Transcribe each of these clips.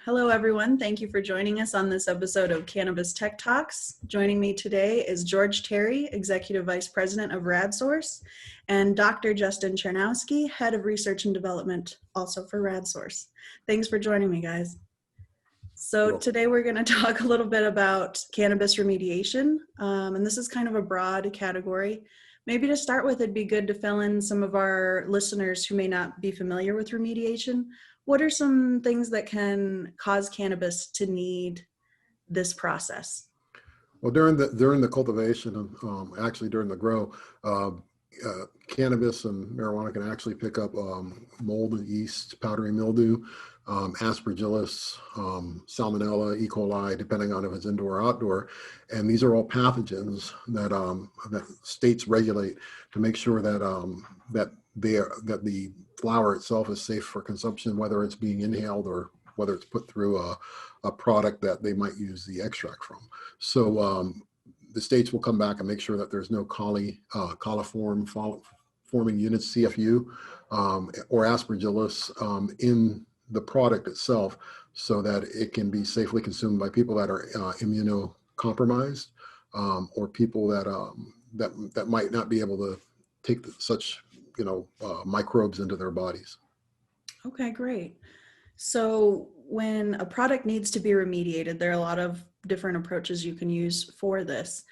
Hello, everyone. Thank you for joining us on this episode of Cannabis Tech Talks. Joining me today is George Terry, Executive Vice President of RAD Source, and Dr. Justin Czerniawski, Head of Research and Development, also for RAD Source. Thanks for joining me, guys. So today we're going to talk a little bit about cannabis remediation, and this is kind of a broad category. Maybe to start with, it'd be good to fill in some of our listeners who may not be familiar with remediation. What are some things that can cause cannabis to need this process? Well, during the cultivation, actually during the grow, cannabis and marijuana can actually pick up mold and yeast, powdery mildew, aspergillus, salmonella, E. coli, depending on if it's indoor or outdoor. And these are all pathogens that states regulate to make sure that that the flower itself is safe for consumption, whether it's being inhaled or whether it's put through a product that they might use the extract from. So the states will come back and make sure that there's no coliform forming units, CFU, or aspergillus in the product itself, so that it can be safely consumed by people that are immunocompromised, or people that might not be able to take such microbes into their bodies. Okay, great. So when a product needs to be remediated, there are a lot of different approaches you can use for this.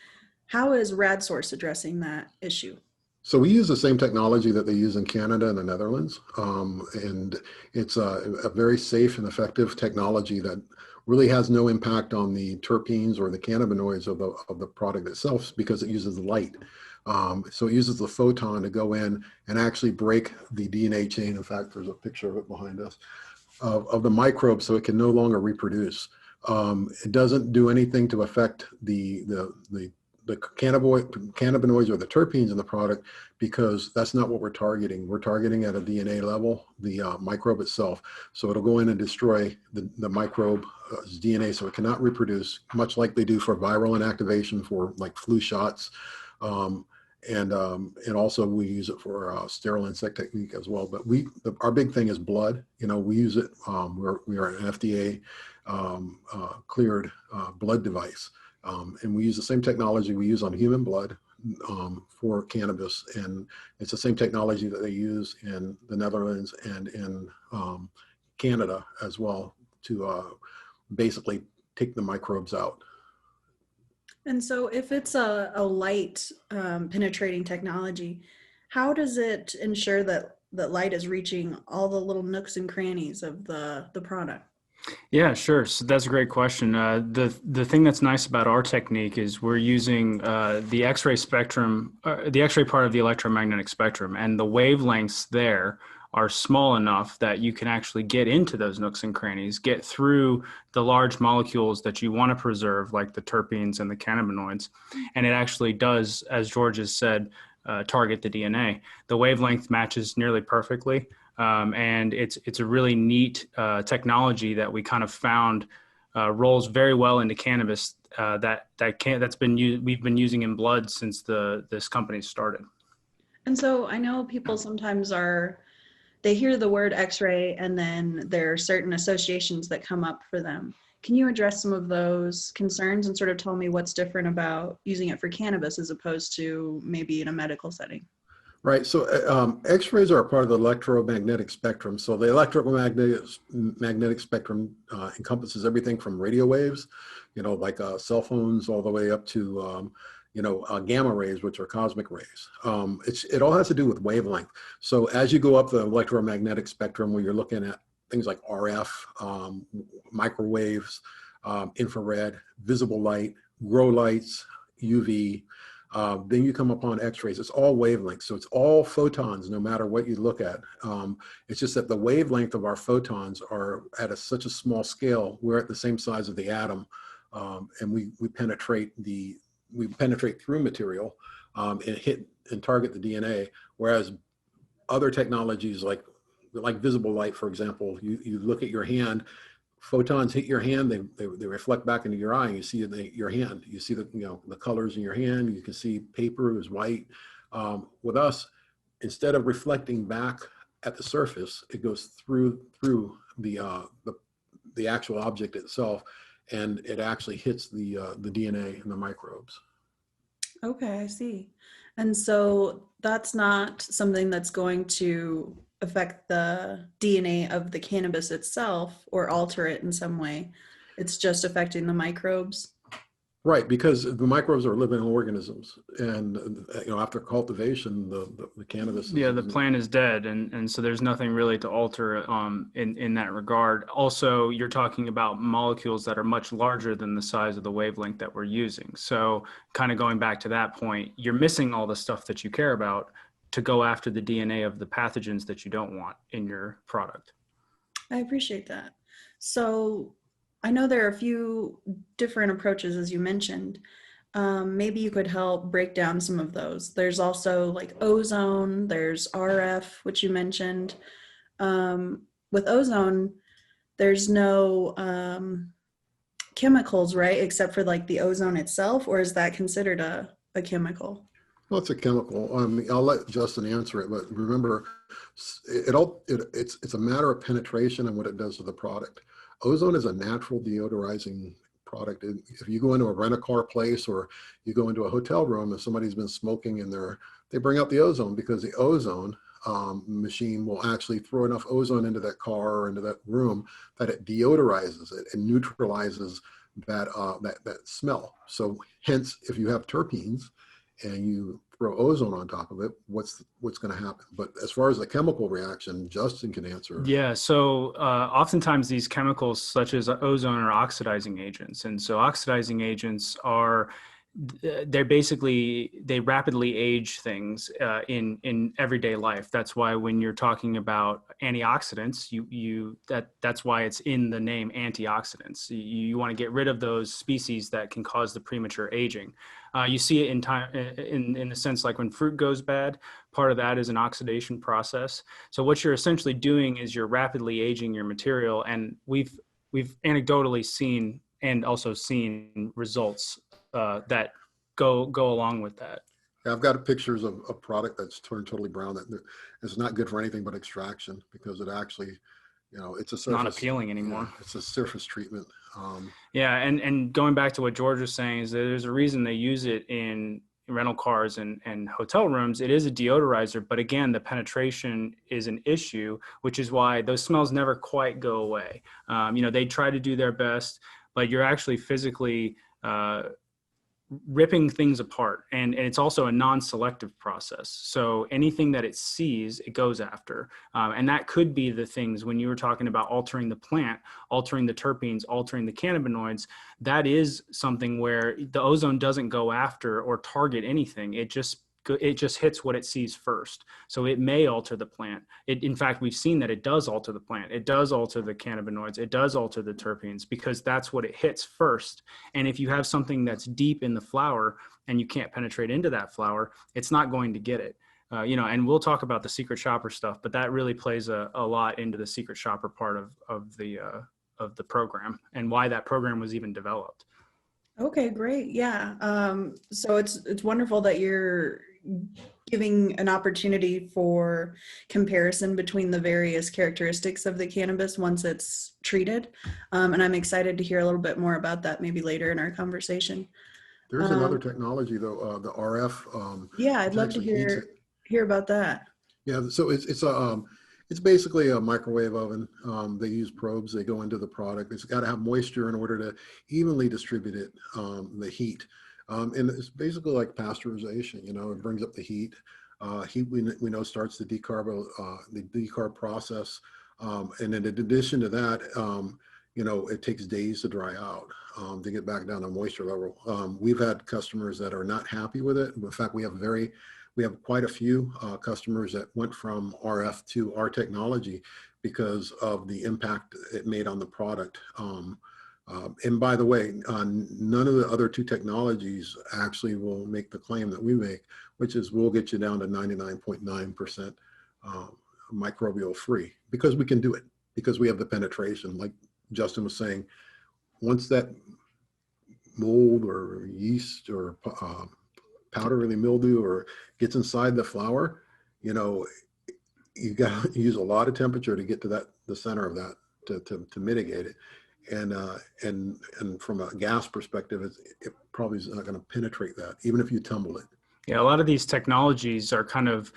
How is RAD Source addressing that issue? So we use the same technology that they use in Canada and the Netherlands, and it's a very safe and effective technology that really has no impact on the terpenes or the cannabinoids of the product itself, because it uses light. So it uses the photon to go in and actually break the DNA chain. In fact, there's a picture of it behind us, of the microbe, so it can no longer reproduce. It doesn't do anything to affect the cannabinoids or the terpenes in the product, because that's not what we're targeting. We're targeting at a DNA level, the microbe itself. So it'll go in and destroy the microbe's DNA, so it cannot reproduce, much like they do for viral inactivation for like flu shots. And also we use it for sterile insect technique as well. But our big thing is blood. We use it. We are an FDA cleared blood device, and we use the same technology we use on human blood for cannabis, and it's the same technology that they use in the Netherlands and in Canada as well, to basically take the microbes out. And so if it's a light penetrating technology, how does it ensure that light is reaching all the little nooks and crannies of the product? Yeah, sure. So that's a great question. The thing that's nice about our technique is we're using the X-ray spectrum, the X-ray part of the electromagnetic spectrum, and the wavelengths there are small enough that you can actually get into those nooks and crannies, get through the large molecules that you want to preserve, like the terpenes and the cannabinoids. And it actually does, as George has said, target the DNA. The wavelength matches nearly perfectly. And it's a really neat technology that we kind of found rolls very well into cannabis we've been using in blood since this company started. And so I know people sometimes they hear the word X-ray and then there are certain associations that come up for them. Can you address some of those concerns and sort of tell me what's different about using it for cannabis as opposed to maybe in a medical setting? Right. So X-rays are a part of the electromagnetic spectrum. So the electromagnetic spectrum encompasses everything from radio waves, like cell phones, all the way up to gamma rays, which are cosmic rays. It all has to do with wavelength. So as you go up the electromagnetic spectrum, where you're looking at things like RF, microwaves, infrared, visible light, grow lights, UV, then you come upon X-rays. It's all wavelengths. So it's all photons, no matter what you look at. It's just that the wavelength of our photons are at such a small scale. We're at the same size of the atom, and we penetrate through material and hit and target the DNA. Whereas other technologies like visible light, for example, you look at your hand, photons hit your hand, they reflect back into your eye, and you see your hand. You see the colors in your hand. You can see paper is white. With us, instead of reflecting back at the surface, it goes through the the actual object itself, and it actually hits the DNA and the microbes. Okay, I see. And so that's not something that's going to affect the DNA of the cannabis itself or alter it in some way. It's just affecting the microbes. Right, because the microbes are living organisms, and after cultivation, the cannabis Yeah, is, the plant is dead, and so there's nothing really to alter in that regard. Also, you're talking about molecules that are much larger than the size of the wavelength that we're using. So kind of going back to that point, you're missing all the stuff that you care about to go after the DNA of the pathogens that you don't want in your product. I appreciate that. So I know there are a few different approaches, as you mentioned. Maybe you could help break down some of those. There's also like ozone, there's RF, which you mentioned. With ozone, there's no chemicals, right? Except for like the ozone itself, or is that considered a chemical? well, it's a chemical. I'll let Justin answer it, but remember, it's a matter of penetration and what it does to the product. Ozone is a natural deodorizing product. If you go into a rent-a-car place or you go into a hotel room and somebody's been smoking in there, they bring out the ozone because the ozone machine will actually throw enough ozone into that car or into that room that it deodorizes it and neutralizes that smell. So hence, if you have terpenes and you throw ozone on top of it, what's going to happen? But as far as the chemical reaction, Justin can answer. Yeah, so oftentimes these chemicals such as ozone are oxidizing agents. And so oxidizing agents they rapidly age things in everyday life. That's why when you're talking about antioxidants, that's why it's in the name antioxidants. You want to get rid of those species that can cause the premature aging. You see it in time in the sense like when fruit goes bad, part of that is an oxidation process. So what you're essentially doing is you're rapidly aging your material, and we've anecdotally seen and also seen results that go along with that. Yeah, I've got pictures of a product that's turned totally brown that is not good for anything but extraction because it actually, it's a surface. Not appealing anymore. Yeah, it's a surface treatment. Yeah, and going back to what George was saying is that there's a reason they use it in rental cars and hotel rooms. It is a deodorizer, but again, the penetration is an issue, which is why those smells never quite go away. They try to do their best, but you're actually physically ripping things apart, and it's also a non-selective process. So anything that it sees, it goes after, and that could be the things when you were talking about altering the plant, altering the terpenes, altering the cannabinoids. That is something where the ozone doesn't go after or target anything. It just hits what it sees first. So it may alter the plant. In fact, we've seen that it does alter the plant. It does alter the cannabinoids. It does alter the terpenes because that's what it hits first. And if you have something that's deep in the flower and you can't penetrate into that flower, it's not going to get it. And we'll talk about the secret shopper stuff, but that really plays a lot into the secret shopper part of the program and why that program was even developed. Okay, great. Yeah. So it's wonderful that you're giving an opportunity for comparison between the various characteristics of the cannabis once it's treated. And I'm excited to hear a little bit more about that maybe later in our conversation. There's another technology though, the RF. Yeah, I'd love to hear about that. Yeah, so it's basically a microwave oven. They use probes. They go into the product. It's got to have moisture in order to evenly distribute it, the heat. And it's basically like pasteurization. It brings up the heat. Heat we know starts the decarb process. And in addition to that, it takes days to dry out to get back down to moisture level. We've had customers that are not happy with it. In fact, we have quite a few customers that went from RF to our technology because of the impact it made on the product. And by the way, none of the other two technologies actually will make the claim that we make, which is we'll get you down to 99.9% microbial free because we can do it, because we have the penetration. Like Justin was saying, once that mold or yeast or powdery mildew or gets inside the flower, you got to use a lot of temperature to get to the center of that to mitigate it. and from a gas perspective, it probably is not going to penetrate that, even if you tumble it. Yeah, a lot of these technologies are kind of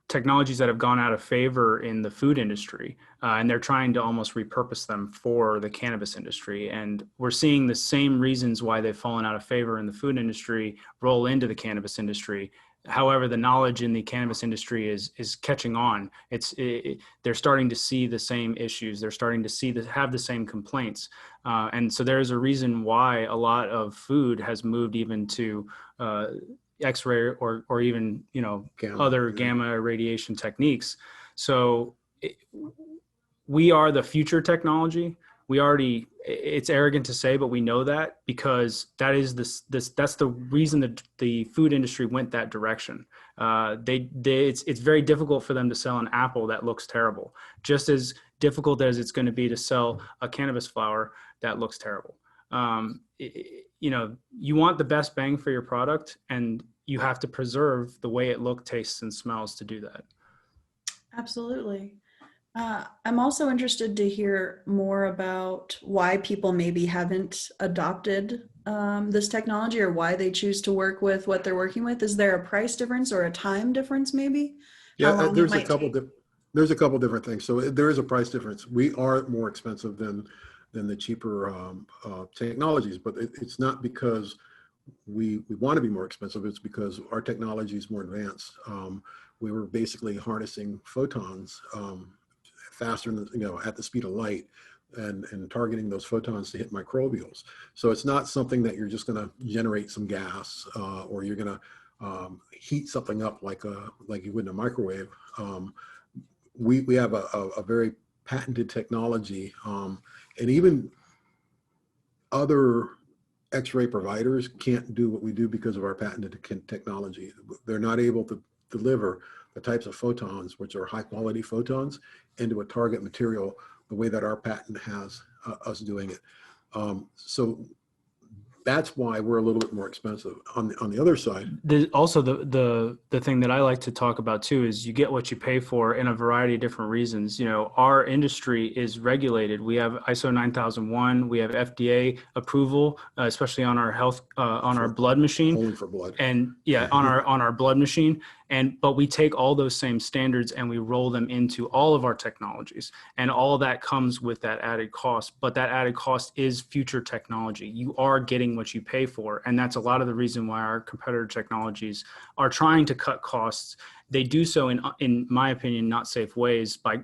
technologies that have gone out of favor in the food industry, and they're trying to almost repurpose them for the cannabis industry. And we're seeing the same reasons why they've fallen out of favor in the food industry roll into the cannabis industry. However, the knowledge in the cannabis industry is catching on. They're starting to see the same issues. They're starting to have the same complaints. And so there's a reason why a lot of food has moved even to X-ray or even, other gamma irradiation techniques. So we are the future technology. It's arrogant to say, but we know that because that is that's the reason that the food industry went that direction. It's very difficult for them to sell an apple that looks terrible, just as difficult as it's going to be to sell a cannabis flower that looks terrible. You want the best bang for your product, and you have to preserve the way it looks, tastes, and smells to do that. Absolutely. I'm also interested to hear more about why people maybe haven't adopted this technology, or why they choose to work with what they're working with. Is there a price difference or a time difference maybe? Yeah, there's a couple different things. So there is a price difference. We are more expensive than the cheaper technologies, but it's not because we want to be more expensive. It's because our technology is more advanced. We were basically harnessing photons faster than, at the speed of light, and targeting those photons to hit microbials. So it's not something that you're just going to generate some gas or you're going to heat something up like you would in a microwave. We have a very patented technology, and even other X-ray providers can't do what we do because of our patented technology. They're not able to deliver the types of photons, which are high quality photons, into a target material the way that our patent has us doing it. So that's why we're a little bit more expensive. On the other side, Also the thing that I like to talk about too is you get what you pay for in a variety of different reasons. Our industry is regulated. We have ISO 9001. We have FDA approval, especially on our on our blood machine. Only for blood. And yeah, on our blood machine. But we take all those same standards and we roll them into all of our technologies, and all that comes with that added cost. But that added cost is future technology. You are getting what you pay for. And that's a lot of the reason why our competitor technologies are trying to cut costs. They do so in my opinion, not safe ways by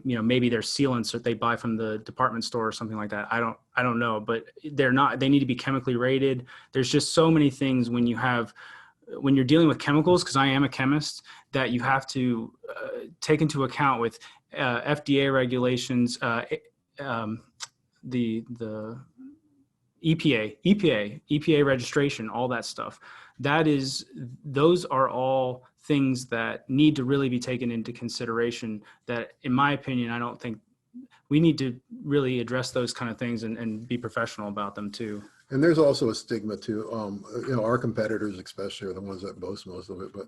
maybe their sealants that they buy from the department store or something like that. I don't know, but they need to be chemically rated. There's just so many things when you're dealing with chemicals, because I am a chemist, that you have to take into account with FDA regulations, the EPA registration, all that stuff. Those are all things that need to really be taken into consideration, that in my opinion, I don't think we need to really address those kind of things and be professional about them too. And there's also a stigma too. Our competitors especially are the ones that boast most of it. But,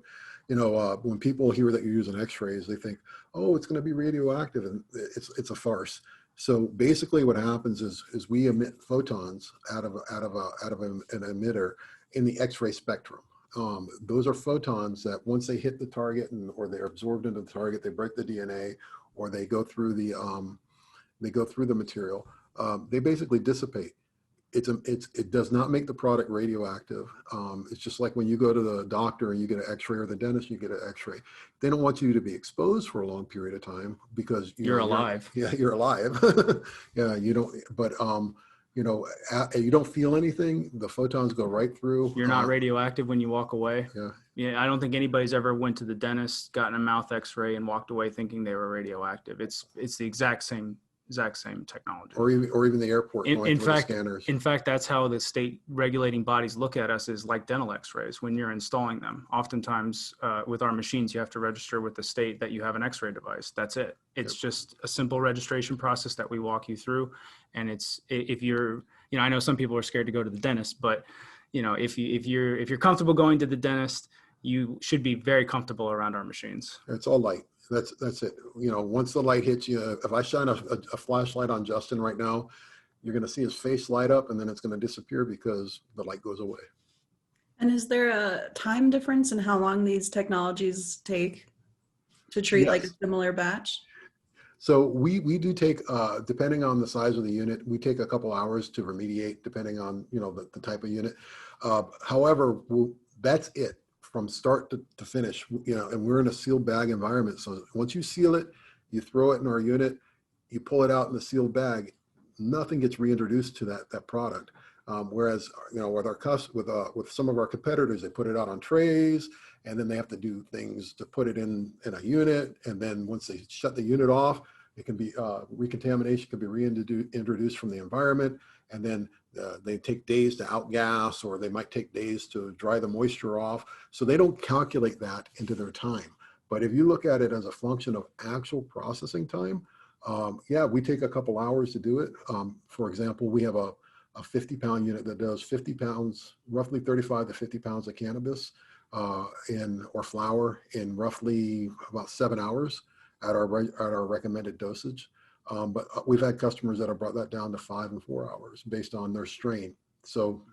when people hear that you're using X-rays, they think, oh, it's going to be radioactive, and it's a farce. So basically what happens is we emit photons out of an emitter in the X-ray spectrum. Those are photons that once they hit the target or they're absorbed into the target, they break the DNA, or they go through the material, they basically dissipate. It does not make the product radioactive. It's just like when you go to the doctor and you get an X-ray, or the dentist, you get an X-ray. They don't want you to be exposed for a long period of time because you're alive. You're alive. Yeah, you don't. But you don't feel anything. The photons go right through. You're not radioactive when you walk away. Yeah. I don't think anybody's ever went to the dentist, gotten a mouth X-ray, and walked away thinking they were radioactive. It's the exact same technology. Or even the airport. In fact, the scanners. In fact, that's how the state regulating bodies look at us, is like dental X-rays when you're installing them. Oftentimes, with our machines, you have to register with the state that you have an X-ray device. That's it. It's just a simple registration process that we walk you through. And if you're, I know some people are scared to go to the dentist, but if you're comfortable going to the dentist, you should be very comfortable around our machines. It's all light. That's it. Once the light hits you, if I shine a flashlight on Justin right now, you're going to see his face light up, and then it's going to disappear because the light goes away. And is there a time difference in how long these technologies take to treat like a Yes. similar batch? So we do take, depending on the size of the unit, we take a couple hours to remediate, depending on, you know, the type of unit. However, that's it from start to finish, you know, and we're in a sealed bag environment. So once you seal it, you throw it in our unit, you pull it out in the sealed bag, nothing gets reintroduced to that product. Whereas, you know, with some of our competitors, they put it out on trays, and then they have to do things to put it in a unit. And then once they shut the unit off, it can be recontamination can be reintroduced from the environment. And then they take days to outgas, or they might take days to dry the moisture off. So they don't calculate that into their time. But if you look at it as a function of actual processing time, yeah, we take a couple hours to do it. For example, we have a 50-pound unit that does 50 pounds, roughly 35 to 50 pounds of cannabis or flower in roughly about 7 hours at our recommended dosage. But we've had customers that have brought that down to 5 and 4 hours based on their strain. So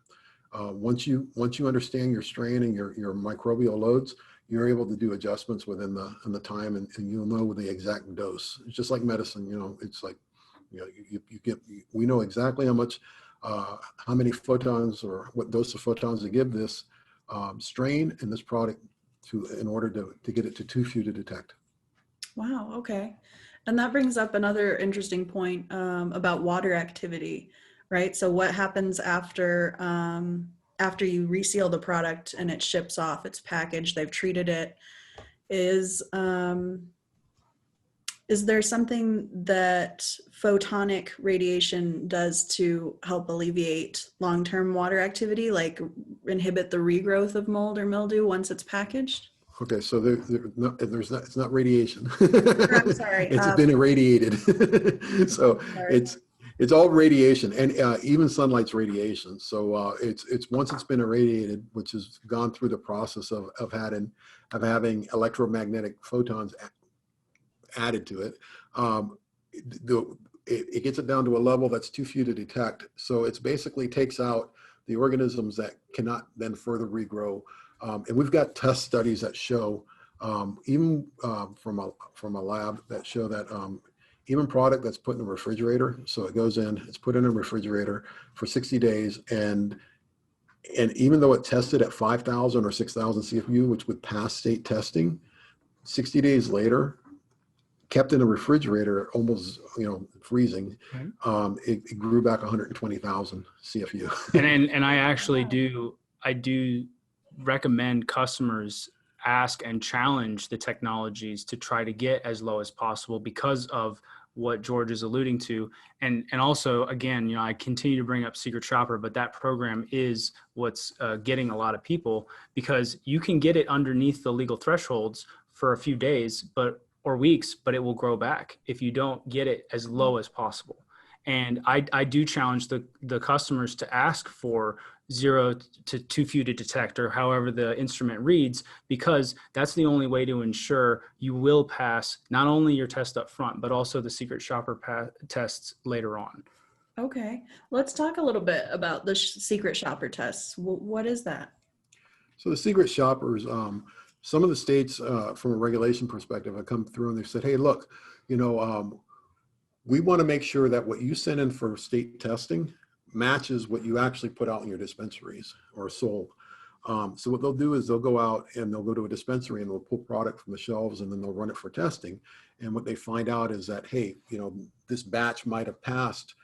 once you understand your strain and your microbial loads, you're able to do adjustments within the time, and you'll know the exact dose. It's just like medicine, you know. It's like, you know, we know exactly how many photons or what dose of photons to give this strain and this product in order to get it to too few to detect. Wow, okay. And that brings up another interesting point about water activity, right? So what happens after you reseal the product and it ships off, it's packaged, they've treated it, is there something that photonic radiation does to help alleviate long-term water activity, like inhibit the regrowth of mold or mildew once it's packaged? Okay, so it's not radiation. I'm sorry. It's been irradiated. So Sorry. it's all radiation, and even sunlight's radiation. So it's once it's been irradiated, which has gone through the process of having electromagnetic photons added to it, it gets it down to a level that's too few to detect. So it's basically takes out the organisms that cannot then further regrow. And we've got test studies that show, even from a lab, that show that even product that's put in a refrigerator, so it goes in, it's put in a refrigerator for 60 days, and even though it tested at 5,000 or 6,000 CFU, which would pass state testing, 60 days later, kept in a refrigerator, almost, you know, freezing, it grew back 120,000 CFU. And I actually do recommend customers ask and challenge the technologies to try to get as low as possible because of what George is alluding to. And also, again, you know, I continue to bring up Secret Shopper, but that program is what's getting a lot of people, because you can get it underneath the legal thresholds for a few days, or weeks, but it will grow back if you don't get it as low as possible. And I do challenge the customers to ask for 0 to too few to detect, or however the instrument reads, because that's the only way to ensure you will pass not only your test up front, but also the Secret Shopper tests later on. Okay, let's talk a little bit about the Secret Shopper tests. What is that? So the Secret Shoppers, some of the states, from a regulation perspective, have come through and they've said, hey, look, you know, we want to make sure that what you send in for state testing matches what you actually put out in your dispensaries or sold. So what they'll do is they'll go out and they'll go to a dispensary and they'll pull product from the shelves, and then they'll run it for testing. And what they find out is that, hey, you know, this batch might have passed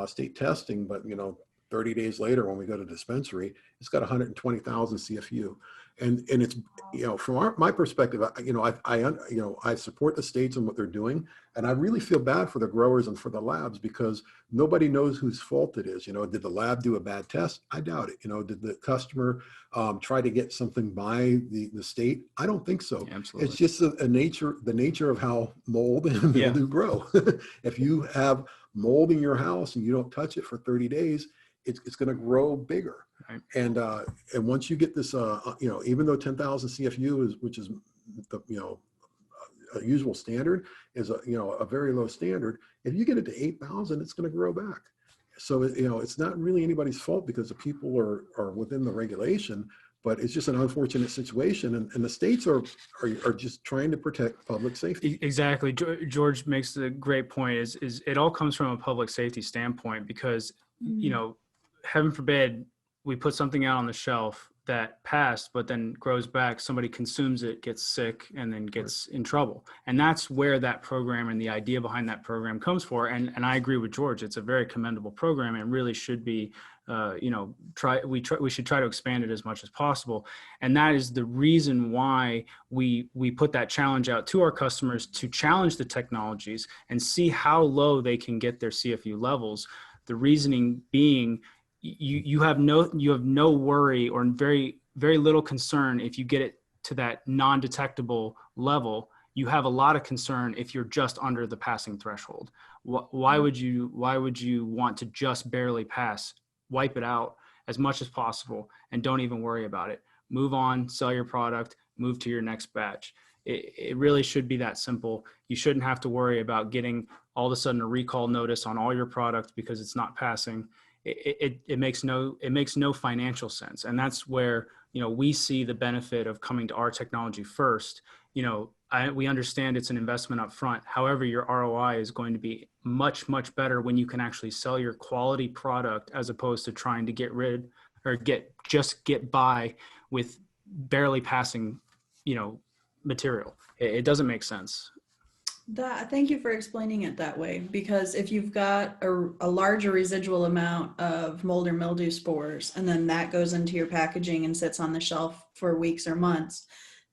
state testing, but, you know, 30 days later when we go to dispensary, it's got 120,000 CFU. And it's, you know, from my perspective, you know, I support the states and what they're doing, and I really feel bad for the growers and for the labs, because nobody knows whose fault it is. You know, did the lab do a bad test? I doubt it. You know, did the customer try to get something by the state? I don't think so. Absolutely. It's just the nature of how mold and mildew grow. If you have mold in your house and you don't touch it for 30 days, it's going to grow bigger. Right. And once you get this, you know, even though 10,000 CFU which is the, you know, a usual standard, is a, you know, a very low standard. If you get it to 8,000, it's going to grow back. So, you know, it's not really anybody's fault because the people are within the regulation, but it's just an unfortunate situation. And the states are just trying to protect public safety. Exactly. George makes a great point is it all comes from a public safety standpoint because, you know, heaven forbid we put something out on the shelf that passed, but then grows back, somebody consumes it, gets sick, and then gets in trouble. And that's where that program and the idea behind that program comes for. And I agree with George. It's a very commendable program and really should be, you know, we should try to expand it as much as possible. And that is the reason why we put that challenge out to our customers to challenge the technologies and see how low they can get their CFU levels. The reasoning being, you have no worry or very little concern if you get it to that non-detectable level. You have a lot of concern if you're just under the passing threshold. Why would you want to just barely pass? Wipe it out as much as possible and don't even worry about it. Move on, sell your product, move to your next batch. It really should be that simple. You shouldn't have to worry about getting all of a sudden a recall notice on all your product because it's not passing. It makes no financial sense. And that's where, you know, we see the benefit of coming to our technology first. You know, we understand it's an investment up front. However, your ROI is going to be much better when you can actually sell your quality product as opposed to trying to get by with barely passing, you know, material. It doesn't make sense. Thank you for explaining it that way, because if you've got a larger residual amount of mold or mildew spores, and then that goes into your packaging and sits on the shelf for weeks or months,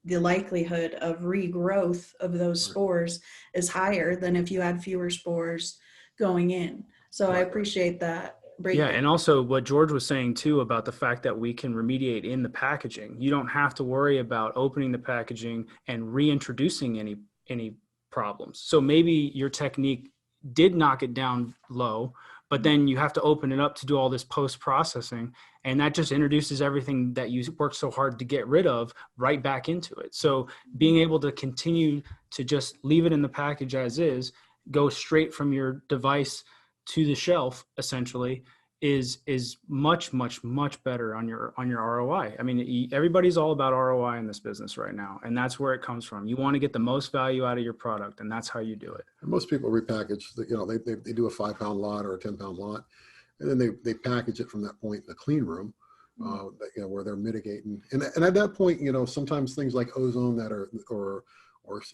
the likelihood of regrowth of those spores is higher than if you had fewer spores going in. So I appreciate that. Yeah, and also what George was saying too about the fact that we can remediate in the packaging. You don't have to worry about opening the packaging and reintroducing any problems. So maybe your technique did knock it down low, but then you have to open it up to do all this post-processing, and that just introduces everything that you worked so hard to get rid of right back into it. So being able to continue to just leave it in the package as is, go straight from your device to the shelf essentially is much better on your ROI. I mean, everybody's all about ROI in this business right now, and that's where it comes from. You want to get the most value out of your product, and that's how you do it. And most people repackage, you know, they do a 5-pound lot or a 10-pound lot, and then they package it from that point in the clean room, you know, where they're mitigating. And at that point, you know, sometimes things like ozone that are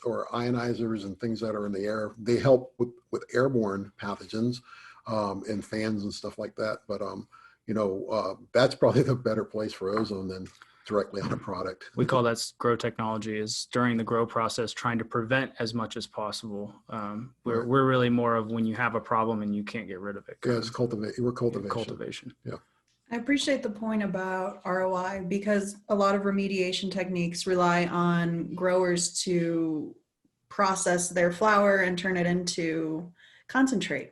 or ionizers and things that are in the air, they help with airborne pathogens. And fans and stuff like that. But, you know, that's probably the better place for ozone than directly on a product. We call that grow technology, is during the grow process, trying to prevent as much as possible. We're really more of when you have a problem and you can't get rid of it. Yeah, it's cultivation. Cultivation. Yeah. I appreciate the point about ROI, because a lot of remediation techniques rely on growers to process their flower and turn it into concentrate.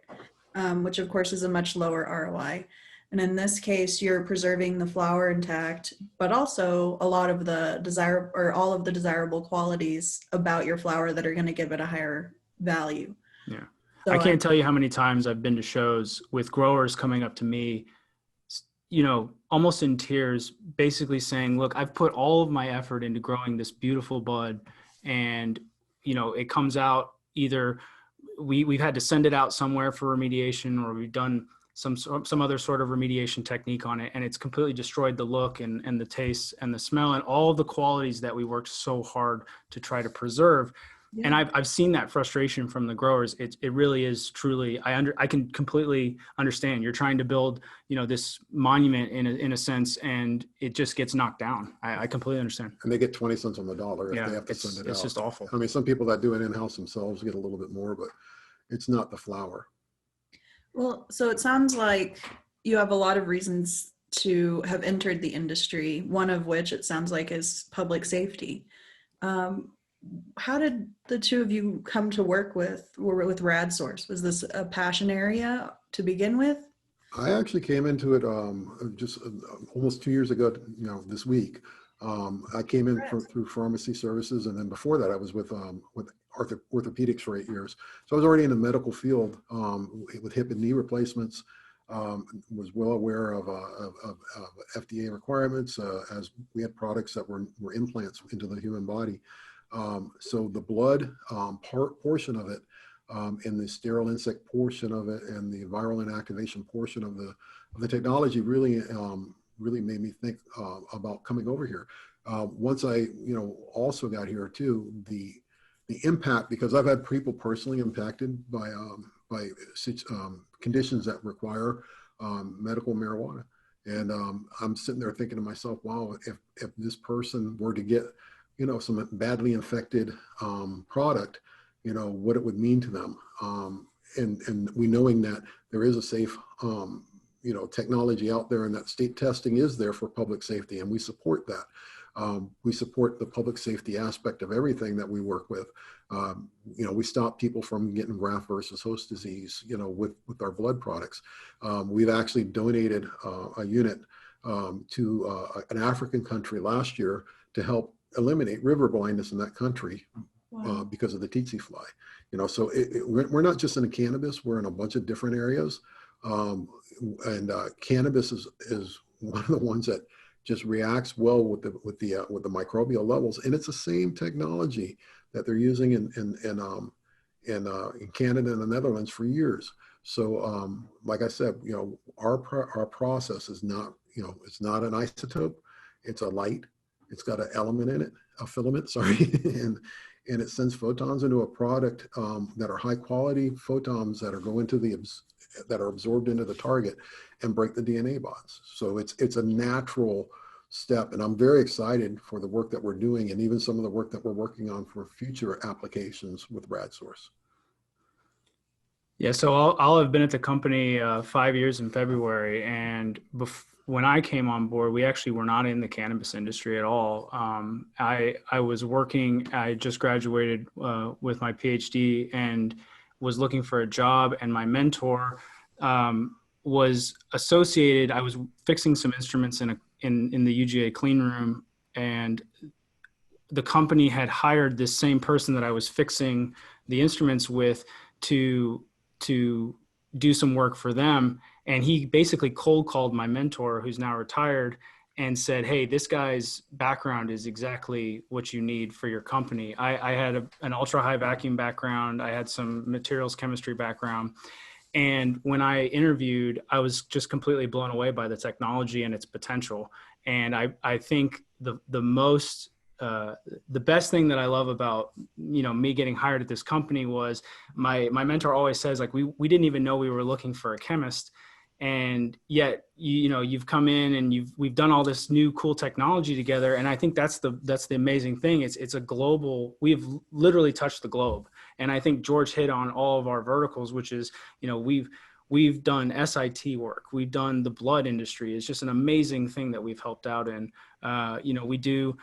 Which of course is a much lower ROI. And in this case, you're preserving the flower intact, but also a lot of the all of the desirable qualities about your flower that are going to give it a higher value. Yeah. So I can't tell you how many times I've been to shows with growers coming up to me, you know, almost in tears, basically saying, look, I've put all of my effort into growing this beautiful bud, and, you know, it comes out either we've had to send it out somewhere for remediation, or we've done some other sort of remediation technique on it, and it's completely destroyed the look and the taste and the smell and all of the qualities that we worked so hard to try to preserve. Yeah. And I've seen that frustration from the growers. It really is truly, I can completely understand. You're trying to build, you know, this monument in a sense, and it just gets knocked down. I completely understand. And they get 20 cents on the dollar if they have to send it out. It's just awful. I mean, some people that do it in-house themselves get a little bit more, but it's not the flour. Well, so it sounds like you have a lot of reasons to have entered the industry, one of which it sounds like is public safety. How did the two of you come to work with RAD Source? Was this a passion area to begin with? I actually came into it just almost 2 years ago, you know, this week. I came in through pharmacy services, and then before that I was with orthopedics for 8 years. So I was already in the medical field with hip and knee replacements. was well aware of FDA requirements as we had products that were implants into the human body. So the blood portion of it, and the sterile insect portion of it, and the viral inactivation portion of the technology really really made me think about coming over here. Once I also got here too, the impact, because I've had people personally impacted by conditions that require medical marijuana. And I'm sitting there thinking to myself, wow, if this person were to get, some badly infected product, what it would mean to them. And we knowing that there is a safe, technology out there, and that state testing is there for public safety, and we support that. We support the public safety aspect of everything that we work with. We stop people from getting graft versus host disease, with our blood products. We've actually donated a unit to an African country last year to help eliminate river blindness in that country. Wow. Because of the tsetse fly. So we're not just in the cannabis, we're in a bunch of different areas. And cannabis is one of the ones that just reacts well with the microbial levels, and it's the same technology that they're using in Canada and the Netherlands for years. So, like I said, our process is not, it's not an isotope, it's a light. It's got an element in it, a filament, sorry, and it sends photons into a product that are high quality photons that are that are absorbed into the target and break the DNA bonds. So it's a natural step, and I'm very excited for the work that we're doing, and even some of the work that we're working on for future applications with RAD Source. Yeah, so I'll have been at the company 5 years in February, and when I came on board, we actually were not in the cannabis industry at all. I was working, I just graduated with my PhD and was looking for a job, and my mentor was associated. I was fixing some instruments in the UGA clean room, and the company had hired this same person that I was fixing the instruments with to do some work for them. And he basically cold called my mentor, who's now retired, and said, hey, this guy's background is exactly what you need for your company. I had an ultra high vacuum background. I had some materials chemistry background. And when I interviewed, I was just completely blown away by the technology and its potential. And I think the best thing that I love about, me getting hired at this company was my mentor always says, like, we didn't even know we were looking for a chemist. And yet, you've come in and we've done all this new cool technology together. And I think that's the amazing thing. It's a global, we've literally touched the globe. And I think George hit on all of our verticals, which is, we've done SIT work. We've done the blood industry. It's just an amazing thing that we've helped out in. We do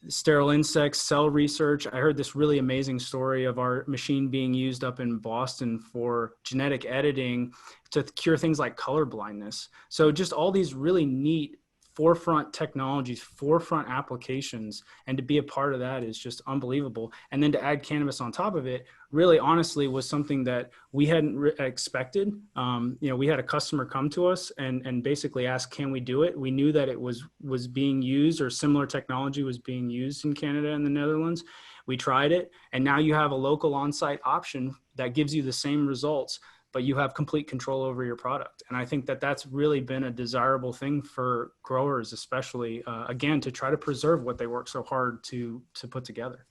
sterile insects, cell research. I heard this really amazing story of our machine being used up in Boston for genetic editing to cure things like color blindness. So just all these really neat forefront technologies, forefront applications, and to be a part of that is just unbelievable. And then to add cannabis on top of it, really honestly was something that we hadn't expected. We had a customer come to us and basically ask, can we do it? We knew that it was being used, or similar technology was being used in Canada and the Netherlands. We tried it, and now you have a local on-site option that gives you the same results, but you have complete control over your product. And I think that that's really been a desirable thing for growers, especially, again, to try to preserve what they work so hard to put together.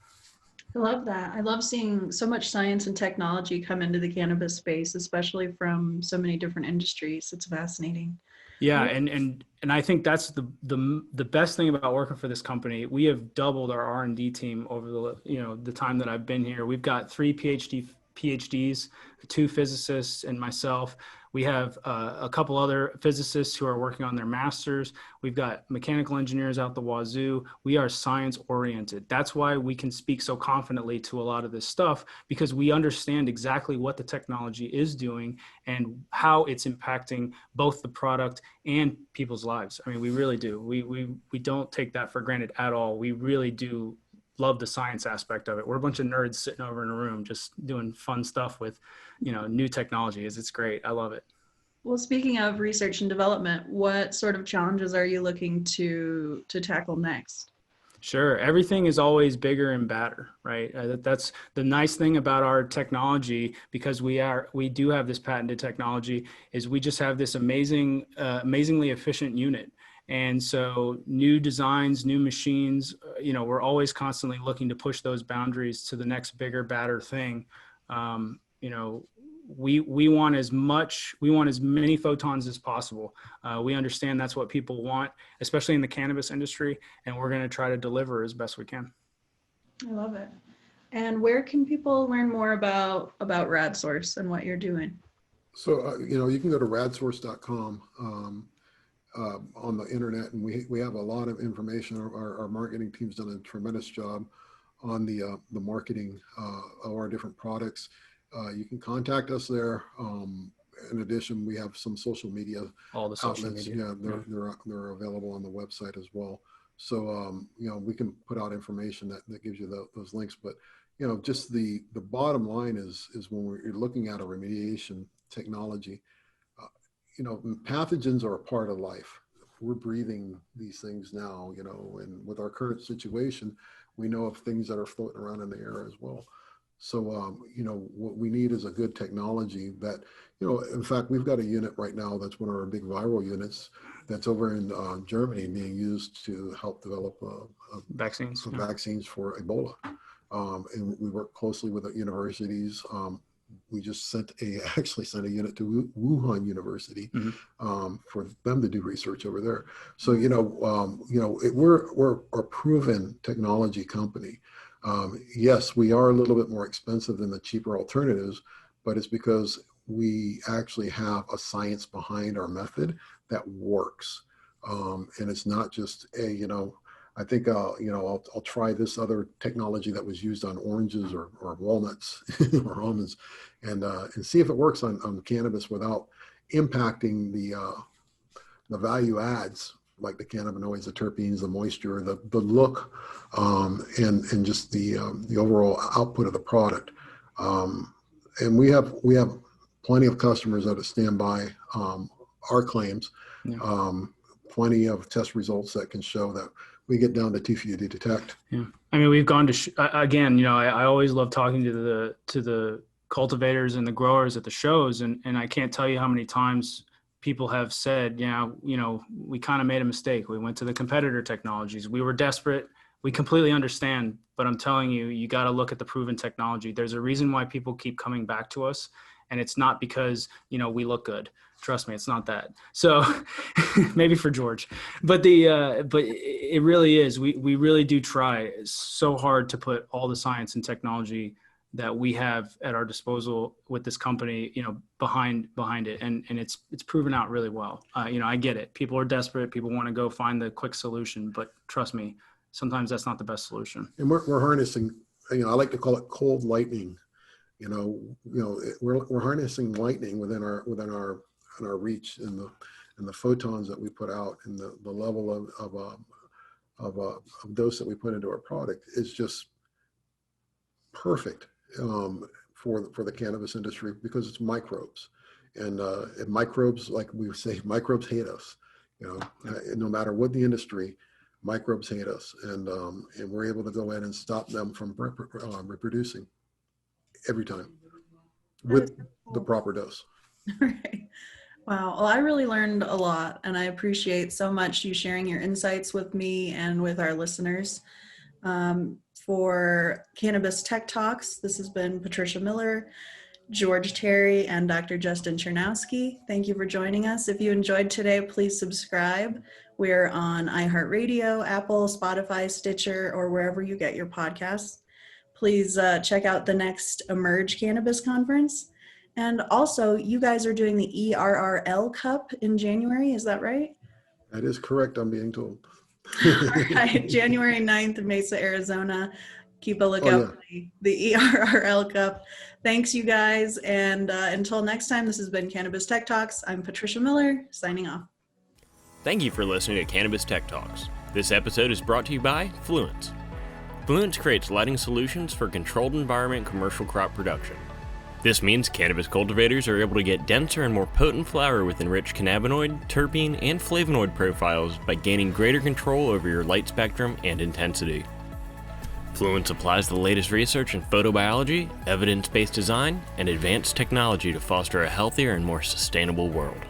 I love that. I love seeing so much science and technology come into the cannabis space, especially from so many different industries. It's fascinating. Yeah, and I think that's the best thing about working for this company. We have doubled our R&D team over the time that I've been here. We've got 3 PhDs, 2 physicists, and myself. We have a couple other physicists who are working on their masters. We've got mechanical engineers out the wazoo. We are science oriented. That's why we can speak so confidently to a lot of this stuff, because we understand exactly what the technology is doing and how it's impacting both the product and people's lives. I mean, we really do. We don't take that for granted at all. We really do love the science aspect of it. We're a bunch of nerds sitting over in a room just doing fun stuff with, new technology. It's great. I love it. Well, speaking of research and development, what sort of challenges are you looking to tackle next? Sure. Everything is always bigger and badder, right? That's the nice thing about our technology, because we do have this patented technology, is we just have this amazingly efficient unit. And so new designs, new machines, we're always constantly looking to push those boundaries to the next bigger, badder thing. You know, we want as many photons as possible. We understand that's what people want, especially in the cannabis industry, and we're going to try to deliver as best we can. I love it. And where can people learn more about RAD Source and what you're doing? So, you can go to radsource.com on the internet, and we have a lot of information. Our marketing team's done a tremendous job on the marketing of our different products. You can contact us there. In addition, we have some social media All the social outlets. media. Yeah, they're available on the website as well. So, we can put out information that gives you those links. But, just the bottom line is when we're looking at a remediation technology, pathogens are a part of life. We're breathing these things now, and with our current situation, we know of things that are floating around in the air as well. So, what we need is a good technology that, in fact, we've got a unit right now that's one of our big viral units that's over in Germany being used to help develop Vaccines. vaccines for Ebola. And we work closely with the universities. We just actually sent a unit to Wuhan University for them to do research over there. So, we're a proven technology company. Yes, we are a little bit more expensive than the cheaper alternatives, but it's because we actually have a science behind our method that works. And it's not just I think I'll try this other technology that was used on oranges or walnuts or almonds, and see if it works on cannabis without impacting the value adds, like the cannabinoids, the terpenes, the moisture, the look, and just the overall output of the product. And we have plenty of customers that stand by our claims. Yeah. Plenty of test results that can show that we get down to too few to detect. Yeah, I mean, we've gone to again. I always love talking to the cultivators and the growers at the shows, and I can't tell you how many times people have said, we kind of made a mistake. We went to the competitor technologies. We were desperate. We completely understand, but I'm telling you, you got to look at the proven technology. There's a reason why people keep coming back to us, and it's not because we look good. Trust me, it's not that. So maybe for George, but but it really is. We really do try so hard to put all the science and technology that we have at our disposal with this company, behind it, and it's proven out really well. I get it. People are desperate. People want to go find the quick solution, but trust me, sometimes that's not the best solution. And we're harnessing. I like to call it cold lightning. We're harnessing lightning within our reach, and the photons that we put out, and the level of dose that we put into our product is just perfect for the cannabis industry, because it's microbes, and microbes, like we say, microbes hate us. No matter what the industry, microbes hate us, and we're able to go in and stop them from reproducing every time with the proper dose. Right. Wow. Well, I really learned a lot, and I appreciate so much you sharing your insights with me and with our listeners. For Cannabis Tech Talks, this has been Patricia Miller, George Terry, and Dr. Justin Czerniawski. Thank you for joining us. If you enjoyed today, please subscribe. We're on iHeartRadio, Apple, Spotify, Stitcher, or wherever you get your podcasts. Please check out the next Emerge Cannabis Conference. And also, you guys are doing the ERRL Cup in January, is that right? That is correct, I'm being told. All right, January 9th in Mesa, Arizona. Keep a lookout for the ERRL Cup. Thanks, you guys. And until next time, this has been Cannabis Tech Talks. I'm Patricia Miller, signing off. Thank you for listening to Cannabis Tech Talks. This episode is brought to you by Fluence. Fluence creates lighting solutions for controlled environment commercial crop production. This means cannabis cultivators are able to get denser and more potent flower with enriched cannabinoid, terpene, and flavonoid profiles by gaining greater control over your light spectrum and intensity. Fluence applies the latest research in photobiology, evidence-based design, and advanced technology to foster a healthier and more sustainable world.